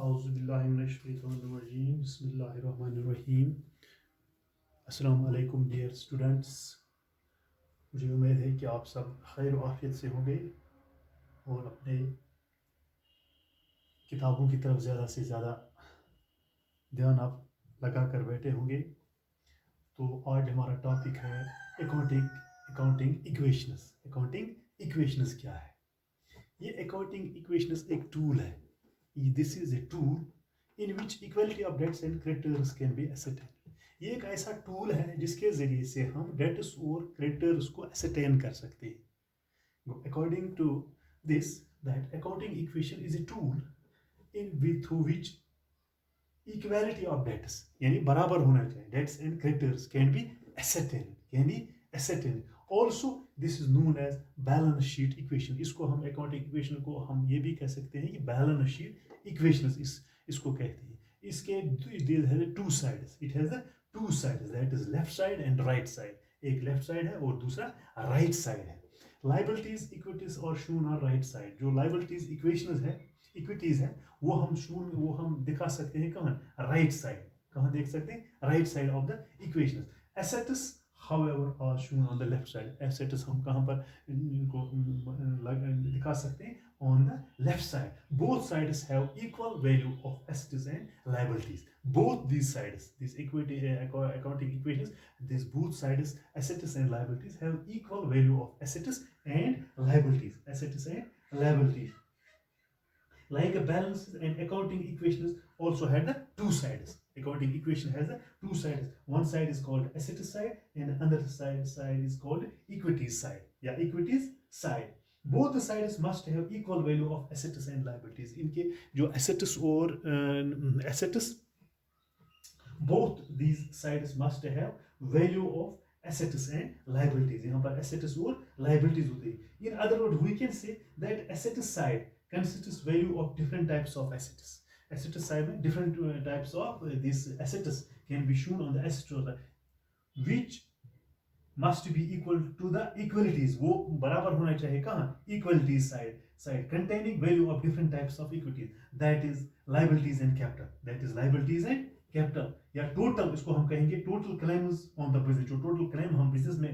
Auzubillahiminash-shaytanir-rajim. Bismillahir-rahmanir-rahim. अस्सलाम वालेकुम dear students. मुझे उम्मीद है कि आप सब खैर और आफियत से होंगे और अपने किताबों की तरफ ज़्यादा से ज़्यादा ध्यान आप लगा कर बैठे होंगे। तो आज हमारा टॉपिक है अकाउंटिंग इक्वेशंस। अकाउंटिंग इक्वेशंस क्या है? ये अकाउंटिंग इक्वेशंस एक टूल है। This is a tool in which equality of debts and creditors can be ascertained। ये एक ऐसा टूल है जिसके जरिए से हम डेट्स और क्रेडिटर्स को ascertain कर सकते हैं। According to this that accounting equation is a tool in through which equality of debts यानी बराबर होना चाहिए, debts and creditors can be ascertained। Also this is known as balance sheet equation. इसको हम अकाउंटिंग इक्वेशन को हम ये भी कह सकते हैं कि बैलेंस शीट इक्वेशन इसको कहते हैं। इसके two sides, it has two sides, that is left side and right side. एक लेफ्ट साइड है और दूसरा राइट साइड है। लायबिलिटीज इक्विटीज और शोन ऑन राइट साइड। जो लायबिलिटीज इक्विटीज है वो हम दिखा सकते हैं कहाँ? Right side. कहाँ देख सकते हैं? Right side of the equation. Assets however are shown on the left side। assets हम कहाँ पर इनको दिखा सकते हैं? on the left side। both sides have equal value of assets and liabilities। both these sides, these equity accounting equations, these both sides assets and liabilities have equal value of assets and liabilities like a balance and accounting equations also had the two sides। Accounting equation has the two sides। one side is called asset side and another side is called equity side। equities side। both the sides must have equal value of assets and liabilities। इनके जो assets और assets, both these sides must have value of assets and liabilities। यहाँ पर assets और liabilities होते हैं। In other words, we can say that asset side consists value of different types of assets। asset side में different types of these assets can be shown on the asset which must be equal to the equalities। वो बराबर होना चाहिए कहाँ? equalities side containing value of different types of equities, that is liabilities and capital। या total, इसको हम कहेंगे total claims on the business। जो total claim हम business में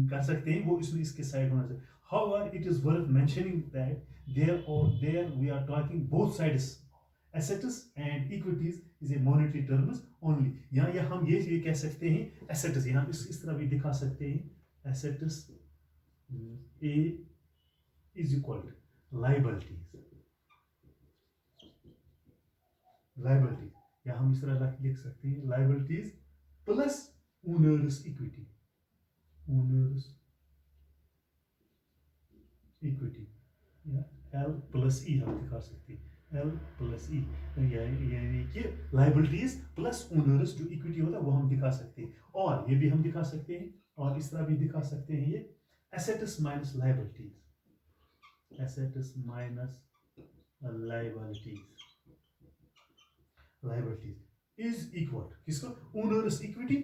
कर सकते हैं वो इसमें इसके साइड होना चाहिए। However, it is worth mentioning that there we are talking both sides। assets and equities is a monetary terms only। यहाँ हम ये कह सकते हैं assets। यहाँ इस तरह भी दिखा सकते हैं assets A is equal to liabilities। या हम इस तरह लिख सकते हैं liabilities plus owner's equity। या L plus E हम दिखा सकते हैं L plus E। यानी कि liabilities plus owners जो इक्विटी होता है वो हम दिखा सकते हैं। और ये भी हम दिखा सकते हैं और इस तरह भी दिखा सकते हैं ये assets minus liabilities। assets minus liabilities is equal to किसको? owners equity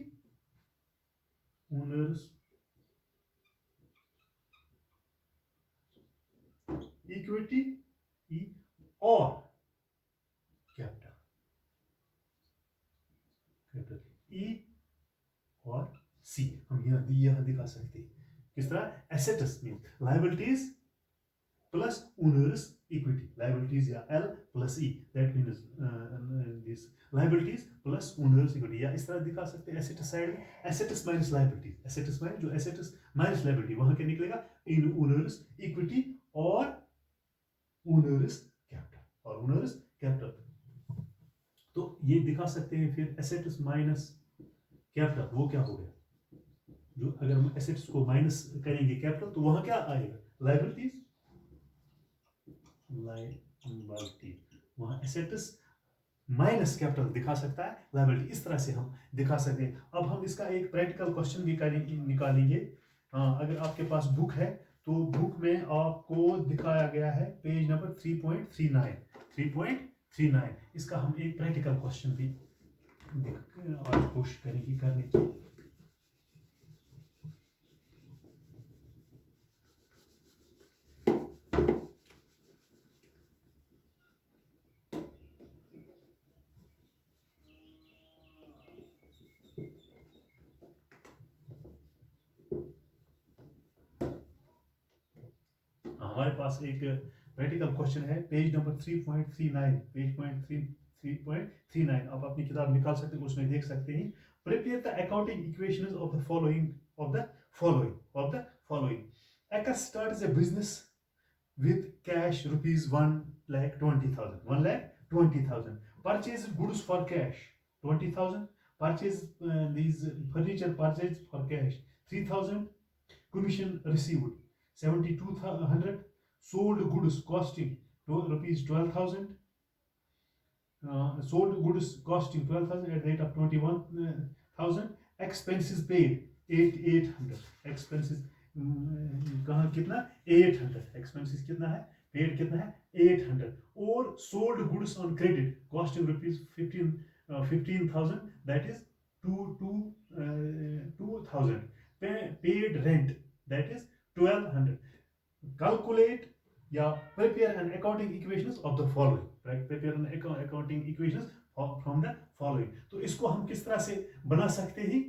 E और कैपिटल E और C। हम यहाँ दिखा सकते हैं किस तरह? assets means liabilities plus owners equity। liabilities या L plus E, that means this liabilities plus owners equity। या इस तरह दिखा सकते हैं assets side में assets minus liabilities। assets minus जो assets minus liability वहाँ क्या निकलेगा? in owners equity और owners capital। तो ये दिखा सकते हैं फिर assets minus capital वो क्या हो गया? जो अगर हम assets को माइनस करेंगे कैपिटल तो वहां क्या आएगा? liabilities। वहां assets माइनस कैपिटल दिखा सकता है liability। इस तरह से हम दिखा सकते हैं। अब हम इसका एक प्रैक्टिकल क्वेश्चन भी निकालेंगे। अगर आपके पास बुक है तो बुक में आपको दिखाया गया है पेज नंबर 3.39। इसका हम एक प्रैक्टिकल क्वेश्चन भी आज कोशिश करेंगे करने की। हमारे पास एक प्रैक्टिकल क्वेश्चन है, पेज नंबर 3.39, पेज पॉइंट 3.39 आप अपनी किताब निकाल सकते हैं, उसमें देख सकते हैं। Prepare the accounting equations of the following. X starts a business with cash rupees 1,20,000. 1,20,000. Purchase goods for cash 20,000. Purchase these furniture purchased for cash 3,000. Commission received 7,200. Sold goods costing rupees 12,000. Sold goods costing 12,000 at the rate of 21,000. Expenses paid 800. Expenses कहाँ कितना 800. Expenses कितना है, paid कितना है 800. और sold goods on credit costing rupees 15,000, that is 2,000. Paid rent, that is 1,200. Calculate या prepare an accounting equations of the following, right? Prepare an accounting equations from the following. तो इसको हम किस तरह से बना सकते हैं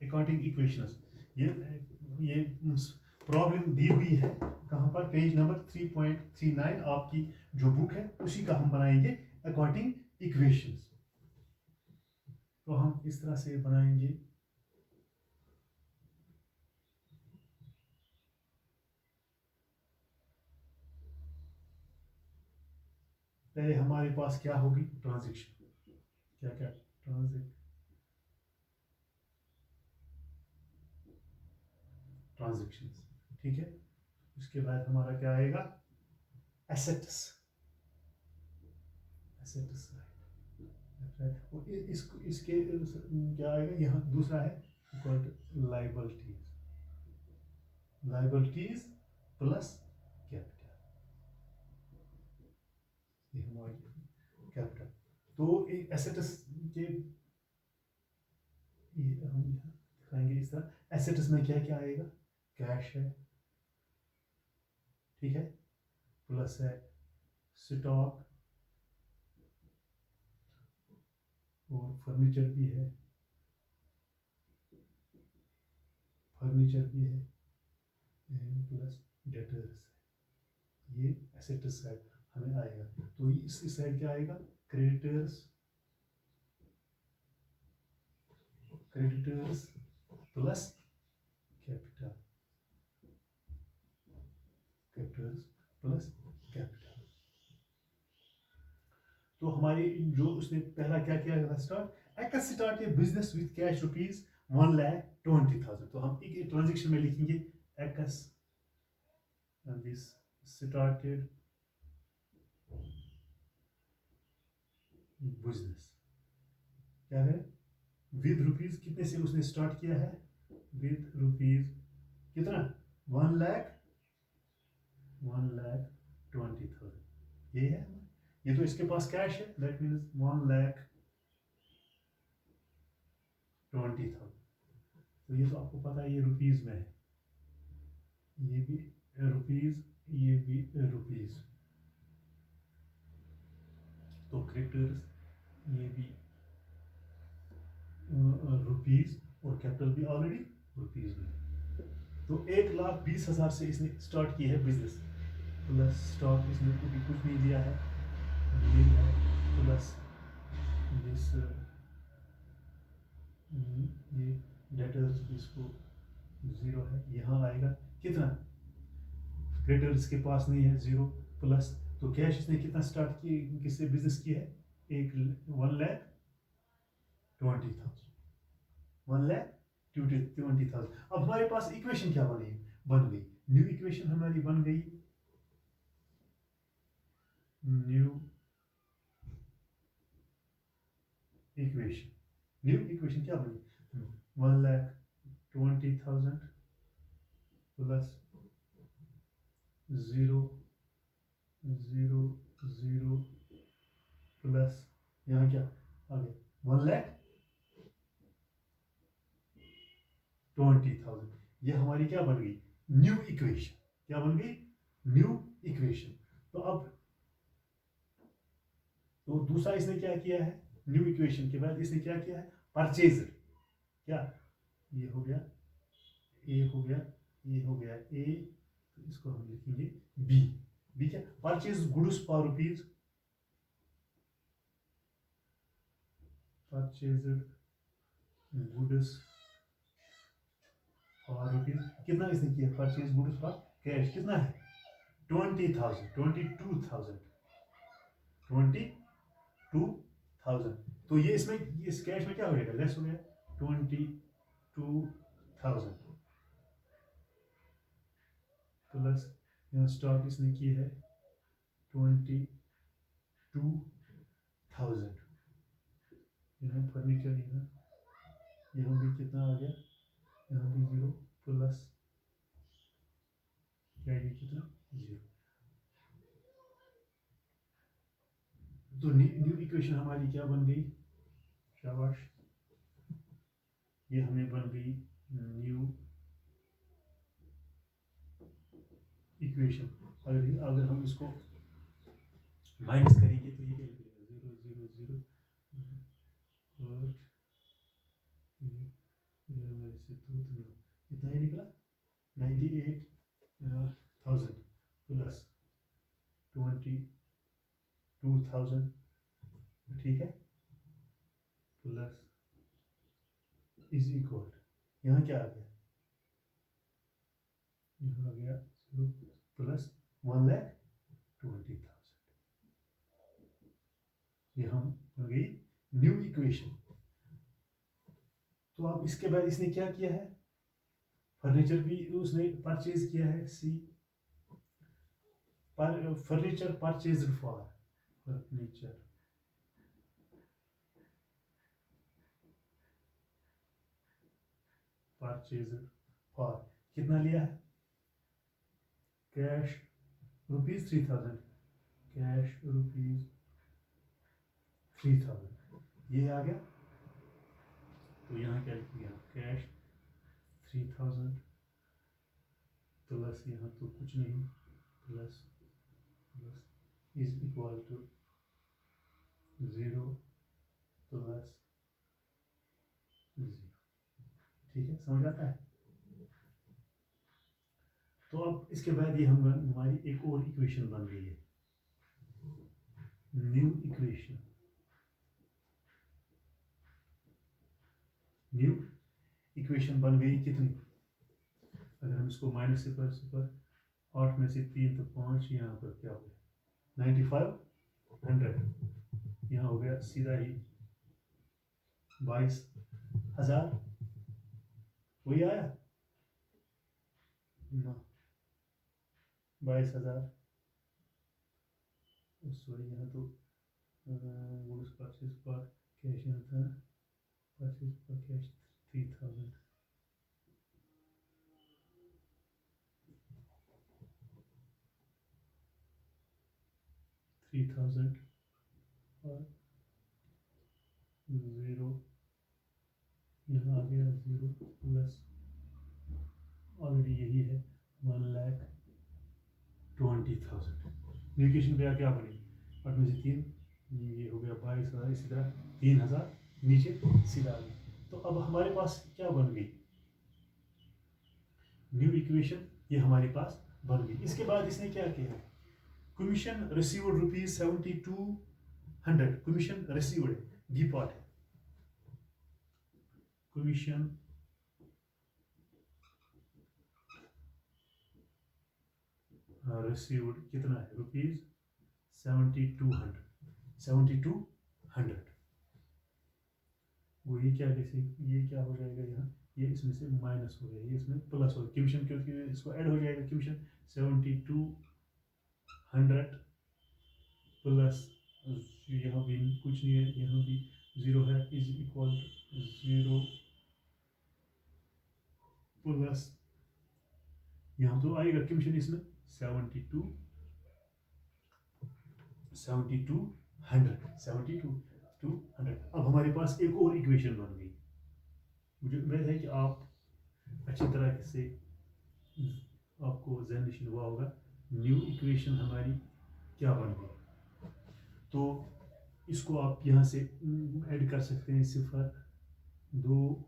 accounting equations? ये प्रॉब्लम दी हुई है कहाँ पर, पेज नंबर 3.39 आपकी जो बुक है उसी का हम बनाएंगे accounting equations. तो हम इस तरह से बनाएंगे। पहले हमारे पास क्या होगी, ट्रांजैक्शन, क्या क्या ट्रांजैक्शंस, ठीक है। उसके बाद हमारा क्या आएगा, एसेट्स, इसके क्या आएगा, यहाँ दूसरा है लाइबिलिटीज प्लस कैपिटल। तो एसेट्स के हम दिखाएंगे इस तरह, एसेट्स में क्या क्या आएगा, कैश है, ठीक है, प्लस है स्टॉक और फर्नीचर भी है, प्लस डेटर्स, ये एसेट्स साइड हमें आएगा। तो इस साइड क्या आएगा, क्रेडिटर्स प्लस कैपिटल, तो हमारी जो उसने पहला क्या किया था, start A business with cash rupees 1,20,000। तो हम एक ट्रांजेक्शन में लिखेंगे एक्स दिस स्टार्टेड बिजनेस, क्या है, विद रुपीज, कितने से उसने स्टार्ट किया है, विद रुपीज कितना, 1,20,000। ये है, ये तो इसके पास कैश है, दैट मीन्स 1,20,000। तो ये तो आपको पता है, ये रुपीज में है, ये भी रुपीज, ये भी रुपीज, तो क्रेडिटर्स ये भी रुपीज और कैपिटल भी ऑलरेडी रुपीज में। तो 1,20,000 से इसने स्टार्ट की है बिजनेस, प्लस स्टॉक इसमें कुछ नहीं दिया है, प्लस दिस ये डेटर्स, इसको 0 है, यहाँ आएगा कितना, क्रेडिटर्स के पास नहीं है 0, प्लस तो कैश इसने कितना स्टार्ट की, किससे बिजनेस की है, 1,20,000। अब हमारे पास इक्वेशन क्या बन गई, न्यू इक्वेशन हमारी बन गई, न्यू इक्वेशन क्या बनी, 1,20,000 प्लस 0 0 0 प्लस यहाँ क्या आ गया, 1,20,000। ये हमारी क्या बन गई, न्यू इक्वेशन, क्या बन गई, न्यू इक्वेशन। तो अब तो दूसरा इसने क्या किया है, न्यू इक्वेशन के बाद इसने क्या किया है, परचेजर, क्या ये हो गया, ये हो गया, ये हो गया ए, तो इसको हम लिखेंगे बी। बी क्या? Purchase goods for rupees, purchase goods for rupees, कितना इसने किया? परचेज गुड्स फॉर कैश कितना है? 20,000, 22,000, 22,000। तो ये इसमें इस कैश में क्या हो जाएगा? लेस हो गया 22,000 प्लस यहाँ स्टॉक इसने की है 22,000। यहाँ फर्नीचर यहाँ भी कितना आ गया? यहाँ भी 0 प्लस क्या, ये कितना? 0। तो न्यू इक्वेशन हमारी क्या बन गई? शाबाश, ये हमें बन गई न्यू इक्वेशन। अगर हम इसको माइनस करेंगे तो ये क्या निकलेगा? 0 0 0 और मेरे से कितना ही निकला? 98,000 प्लस 22,000, ठीक है, प्लस इज इक्वल, यहाँ क्या आ गया? यहाँ आ गया 0 प्लस 1,20,000। ये हम हो गई न्यू इक्वेशन। तो अब इसके बाद इसने क्या किया है? फर्नीचर भी उसने परचेज किया है। C furniture purchased for, furniture purchased for कितना लिया है? कैश रुपीज 3,000, कैश रुपीज 3,000, ये आ गया। तो यहाँ क्या लिखेंगे? कैश 3,000 प्लस यहाँ तो कुछ नहीं, plus plus is equal to 0 plus 0। ठीक है, समझ आता है? तो अब इसके बाद ये हमारी एक और इक्वेशन बन गई है, न्यू इक्वेशन। न्यू इक्वेशन बन गई कितनी? अगर हम इसको माइनस से पर 8 में से 3 तो 5, यहाँ पर क्या हो गया? 9,500, यहाँ हो गया सीधा ही 22,000, वही आया ना? 22,000, सॉरी यहाँ तो गुड्स परचेज पर कैश यहाँ था, परचेज पर कैश 3,000, और 0 यहाँ आ गया 0 प्लस ऑलरेडी यही है 1,20,000। इक्वेशन पे क्या बनेगी? 8 में से 3, ये हो गया 22,000, इसी तरह 3,000 नीचे सीधा आ गया। तो अब हमारे पास क्या बन गई? न्यू इक्वेशन ये हमारे पास बन गई। इसके बाद इसने क्या किया? Commission received rupees 7,200, commission received D part है, कमीशन रिसीव्ड कितना है? रुपीज 7,200। वो ये क्या, जैसे ये क्या हो जाएगा यहाँ, ये इसमें से माइनस हो गया, ये इसमें प्लस हो गया कमीशन, क्योंकि इसको ऐड हो जाएगा कमीशन 7,200 प्लस यहाँ भी कुछ नहीं है, यहाँ भी 0 है, इज इक्वल 0 प्लस यहाँ तो आएगा कमीशन इसमें 7,200। अब हमारे पास एक और इक्वेशन बन गई। मुझे उम्मीद है कि आप अच्छी तरह से आपको ज़हन हुआ होगा न्यू इक्वेशन हमारी क्या बन गई। तो इसको आप यहाँ से ऐड कर सकते हैं, 0 2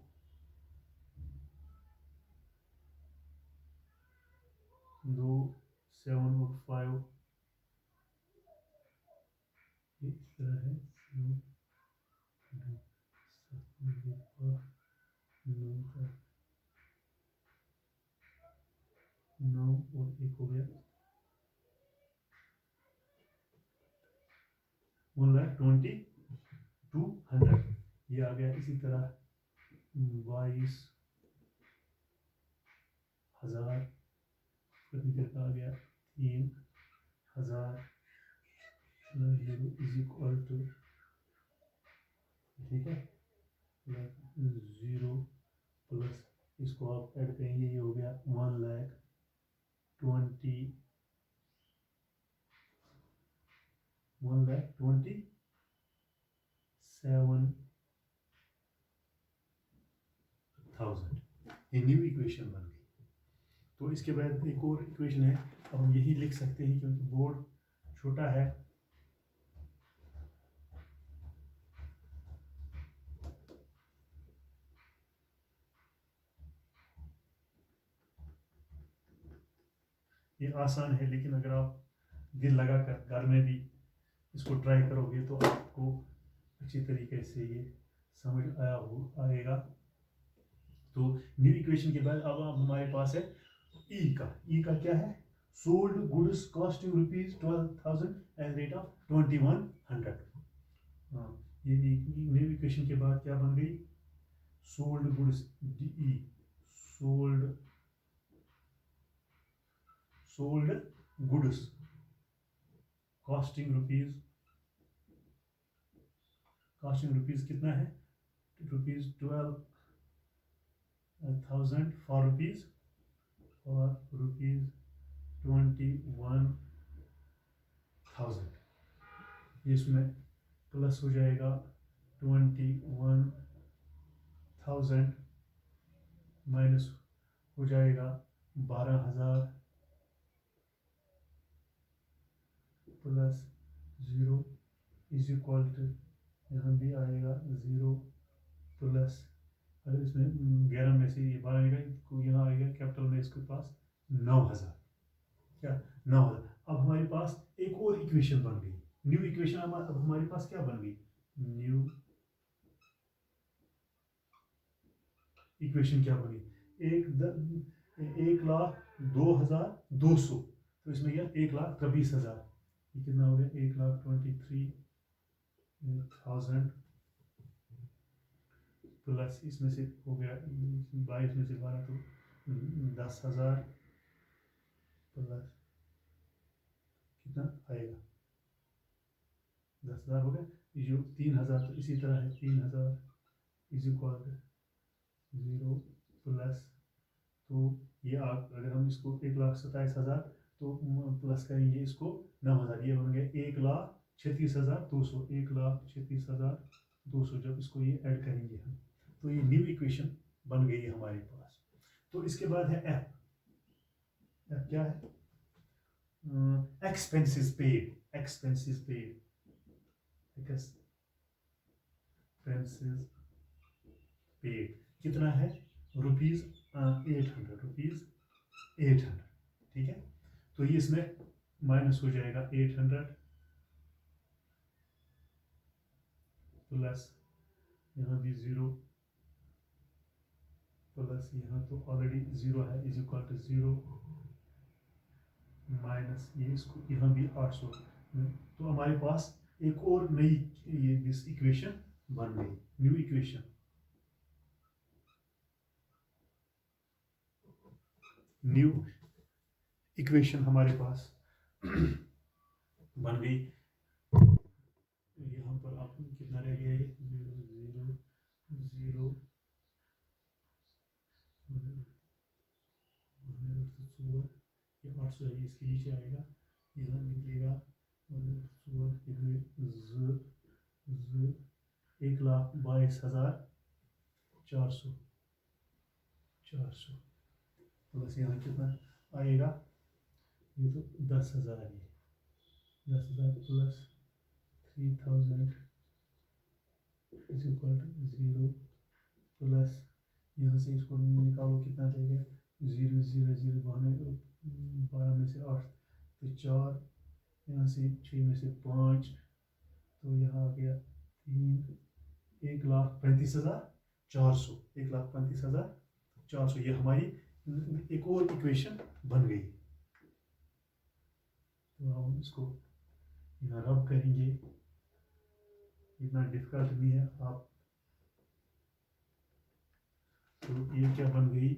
9 और एक हो गया 1,20,200। ये आ गया इसी तरह 22,000 का आ गया 3,000 इज इक्वल टू, ठीक है, 0 प्लस इसको आप ऐड करेंगे, ये हो गया 1,27,000। ये न्यू इक्वेशन बन गई। तो इसके बाद एक और इक्वेशन है, अब हम यही लिख सकते हैं क्योंकि बोर्ड छोटा है। ये आसान है, लेकिन अगर आप दिल लगाकर घर में भी इसको ट्राई करोगे तो आपको अच्छी तरीके से ये समझ आएगा। तो न्यू इक्वेशन के बाद अब हमारे पास है ई का क्या है, sold goods costing ₹12,000 at rate of 2,100। ये न्यू इक्वेशन के बाद क्या बन गई, sold goods D, sold goods costing rupees कितना है, ₹12,000 फॉर रुपीज 21,000। इसमें प्लस हो जाएगा 21,000 माइनस हो जाएगा 12,000 प्लस 0 इज इक्वल टू, यहाँ भी आएगा 0 प्लस, अगर इसमें 11 में से ये 12 आएगा तो यहाँ आएगा कैपिटल में इसके पास 9,000, क्या 9,000। अब हमारे पास एक और इक्वेशन बन गई, न्यू इक्वेशन। अब हमारे पास क्या बन गई, न्यू इक्वेशन क्या बनी, 1,02,200, तो इसमें यह 1,23,000, ये कितना हो गया 1,23,000 प्लस इसमें से हो गया 22 में से 12 तो 10,000 प्लस कितना आएगा 10,000 हो गया, जो 3,000 तो इसी तरह है 3,000 इज इक्वल 0 प्लस, तो ये आप अगर हम इसको 1,27,000 तो प्लस करेंगे इसको 9,000, ये बन गया 1,36,200, 1,36,200। जब इसको ये ऐड करेंगे हम तो ये न्यू इक्वेशन बन गई है हमारे पास। तो इसके बाद है एफ क्या है, एक्सपेंसेस पेड कितना है, ₹800, ठीक है। तो ये इसमें माइनस हो जाएगा 800 प्लस यहाँ भी 0 प्लस यहाँ तो ऑलरेडी 0 है इज इक्वल टू 0 माइनस ये इसको यहाँ भी 800। तो हमारे पास एक और नई ये दिस इक्वेशन बन गई, न्यू इक्वेशन हमारे पास बन गई। यहाँ पर आप कितना रह गया, 0 0 0 ये 800 है, इसके नीचे आएगा, यहाँ निकलेगा 1,22,400 प्लस यहाँ कितना आएगा, ये तो 10,000 है, 10,000 plus 3,000 is equal to 0 plus यहाँ से इसको निकालो कितना देगा, 0 0 0 12 में से 8 तो 4, यहाँ से 6 में से 5 तो यहाँ आ गया 3, 1,35,000 400, 1,35,400, ये हमारी एक और इक्वेशन बन गई। तो हम इसको यहाँ रब करेंगे, इतना डिफिकल्ट नहीं है आप। तो ये क्या बन गई,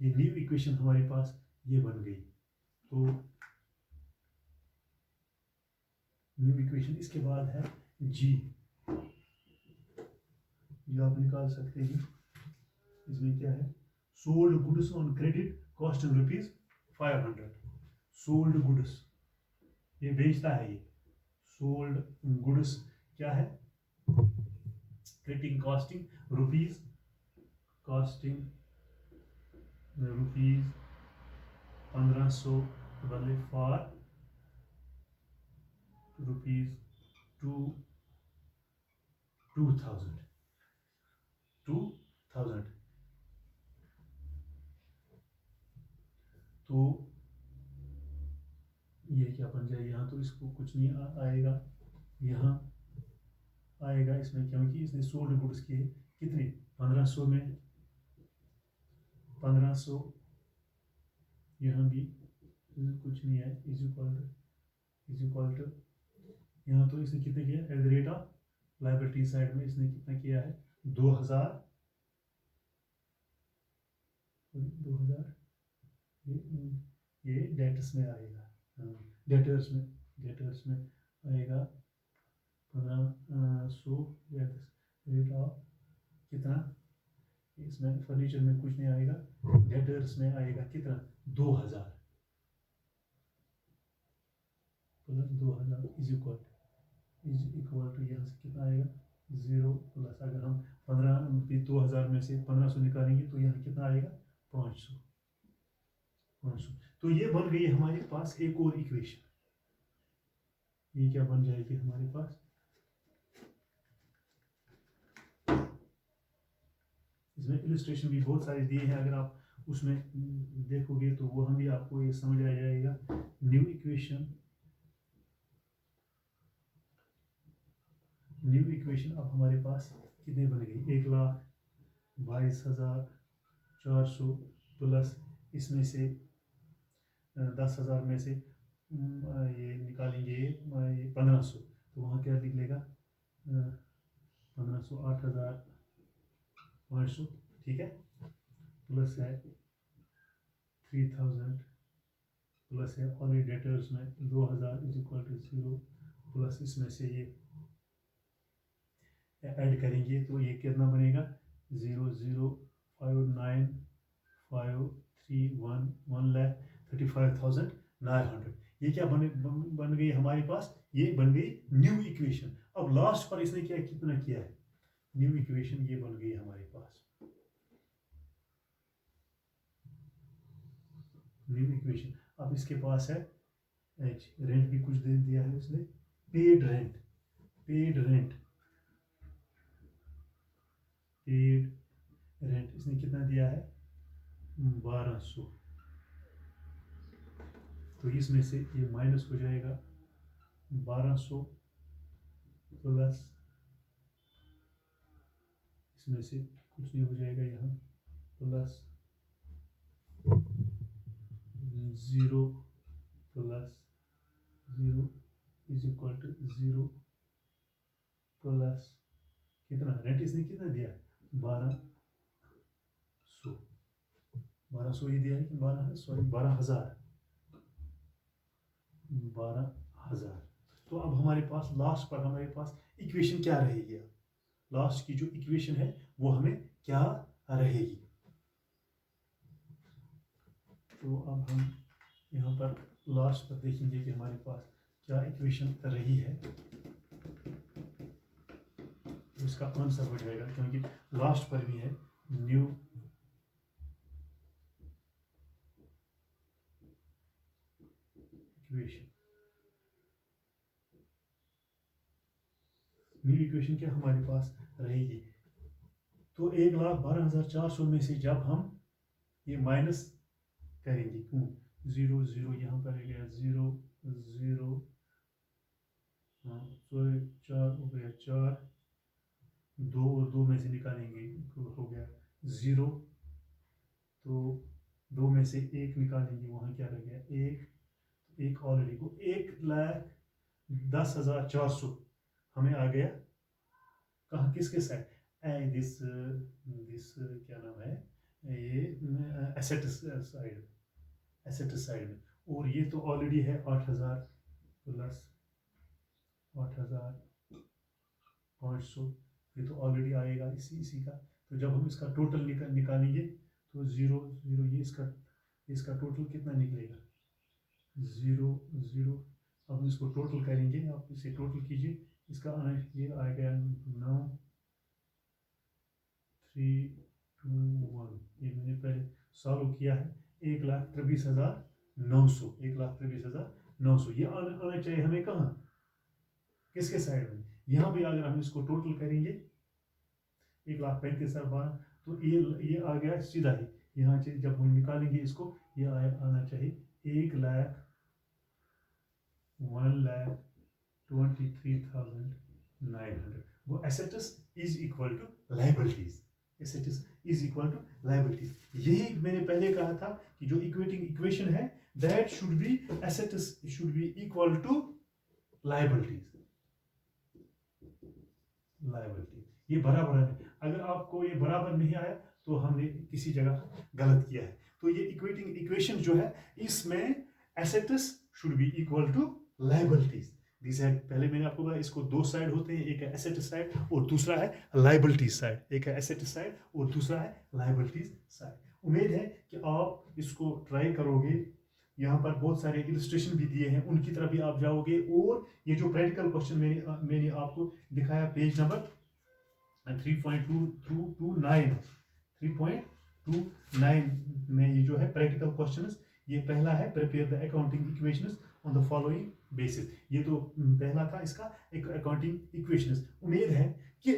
ये न्यू इक्वेशन हमारे पास ये बन गई। तो न्यू इक्वेशन, इसके बाद है जी, जो आप निकाल सकते हैं। इसमें क्या है, sold goods on credit cost in ₹500। Sold goods, ये बेचता है, ये सोल्ड गुड्स क्या है, क्रेडिट कॉस्टिंग रुपीज, कॉस्टिंग ₹1500 वाले फॉर ₹2000। तो ये क्या बन जाए, यहाँ तो इसको कुछ नहीं आएगा, यहाँ आएगा इसमें, क्योंकि इसने सोल्ड गुड्स किए कितने, 1500 में 1500, यहाँ भी कुछ नहीं है, इज इक्वल टू यहाँ तो इसने कितने किया, at the rate of liability side में इसने कितना किया है, 2000, ये डेटर्स में आएगा, डेटर्स में आएगा 1500 रेट ऑफ कितना, इसमें फर्नीचर में कुछ नहीं आएगा, डेटर्स में आएगा कितना, 2000 प्लस 2000 इज इक्वल टू यहाँ से कितना आएगा, 0 प्लस, अगर हम 2000 में से 1500 निकालेंगे तो यहाँ कितना आएगा, 500। तो ये बन गई हमारे पास एक और इक्वेशन। ये क्या बन जाएगी हमारे पास, इसमें इलस्ट्रेशन भी बहुत सारे दिए हैं, अगर आप उसमें देखोगे तो वो हम भी आपको ये समझ आ जाएगा। न्यू इक्वेशन अब हमारे पास कितने बन गई, 1,22,400 प्लस इसमें से 10,000 में से ये निकालेंगे, ये 1500, तो वहाँ क्या लिख लेगा, 1500 8,500, ठीक है, प्लस है 3000, प्लस है ऑलरेडी डेटर्स में 2000 इज इक्वल टू 0, प्लस इसमें से ये ऐड करेंगे तो ये कितना बनेगा, 0,059,531, 1,35,900। ये क्या बन गई हमारे पास, ये बन गई न्यू इक्वेशन। अब लास्ट पर इसने क्या कितना किया है, न्यू इक्वेशन ये बन गई हमारे पास न्यू इक्वेशन। अब इसके पास है एच, रेंट भी कुछ दे दिया है उसने, पेड रेंट इसने कितना दिया है, 1200। तो इसमें से ये माइनस हो जाएगा, 1200 प्लस इसमें से कुछ नहीं हो जाएगा, यहाँ plus 0 plus 0 is equal to 0 plus कितना, रेंट इसने कितना दिया, 1200 ये दिया है कि 12,000। तो अब हमारे पास लास्ट पर हमारे पास इक्वेशन क्या रहेगी, लास्ट की जो इक्वेशन है वो हमें क्या रहेगी। तो अब हम यहाँ पर लास्ट पर देखेंगे कि हमारे पास क्या इक्वेशन रही है, तो इसका आंसर हो जाएगा, क्योंकि लास्ट पर भी है न्यू इक्वेशन क्या हमारे पास रहेगी। तो 1,12,400 में से जब हम ये माइनस करेंगे, 0 0 यहाँ पर आ गया, 0 0, 4 हो गया 4, दो और दो में से निकालेंगे तो हो गया 0, तो दो में से एक निकालेंगे, वहाँ क्या रह गया, एक ऑलरेडी को 1,10,400 हमें आ गया कहाँ, किसके साइड, दिस दिस क्या नाम है, ये एसेट साइड, एसेट साइड में। और ये तो ऑलरेडी है 8,000 प्लस 8,500, ये तो ऑलरेडी आएगा इसी का। तो जब हम इसका टोटल निकालेंगे तो 0 0, ये इसका टोटल कितना निकलेगा, 0 0। अब हम इसको टोटल करेंगे, आप इसे टोटल कीजिए, इसका ये आएगा 9 3 2 1। ये मैंने पहले सॉल्व किया है, 1,23,900, 1,23,900 ये आना चाहिए हमें कहाँ, किसके साइड में, यहाँ भी अगर हम इसको टोटल करेंगे 1,35,012, तो ये आ गया सीधा ही यहाँ से। जब हम निकालेंगे इसको, ये आना चाहिए 1,23,900। वो assets is equal to liabilities, assets is equal to liabilities. यही मैंने पहले कहा था कि जो इक्वेटिंग इक्वेशन है, that should be, assets should be equal to liabilities, ये बराबर है। अगर आपको ये बराबर नहीं आया तो हमने किसी जगह गलत किया है। तो ये इक्वेटिंग इक्वेशन जो है, इसमें assets should be equal to liabilities. This है, पहले मैंने आपको कहा इसको दो साइड होते हैं, एक है एसेट साइड और दूसरा है लायबिलिटीज साइड, एक है एसेट साइड और दूसरा है लायबिलिटीज साइड। उम्मीद है कि आप इसको ट्राई करोगे। यहाँ पर बहुत सारे इलस्ट्रेशन भी दिए हैं, उनकी तरफ भी आप जाओगे, और ये जो प्रैक्टिकल क्वेश्चन मैंने आपको दिखाया पेज नंबर 3.229 में, ये जो है प्रैक्टिकल क्वेश्चंस, ये पहला है prepare the accounting equations on the following basis. ये तो पहला था इसका एक अकाउंटिंग इक्वेशंस। उम्मीद है कि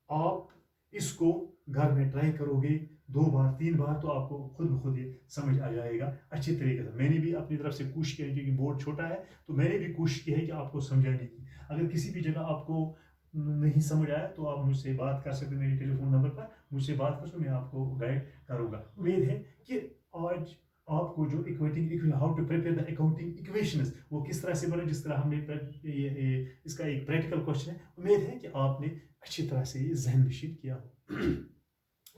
आप इसको घर में ट्राई करोगे 2 बार 3 बार, तो आपको खुद ब खुद ये समझ आ जाएगा अच्छी तरीके से। मैंने भी अपनी तरफ से कोशिश की है, क्योंकि बोर्ड छोटा है तो मैंने भी कोशिश की है कि आपको समझाने की। अगर किसी भी जगह आपको नहीं समझ आया तो आप मुझसे बात कर सकते हैं, मेरे टेलीफोन नंबर पर मुझसे बात कर सकते, मैं आपको गाइड करूँगा। उम्मीद है कि आज आपको जो equating, how to prepare the accounting equations, वो किस तरह से बने, जिस तरह हमने इसका एक प्रैक्टिकल क्वेश्चन है। उम्मीद है कि आपने अच्छी तरह से ये ज़हन नशीन किया हो।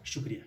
शुक्रिया।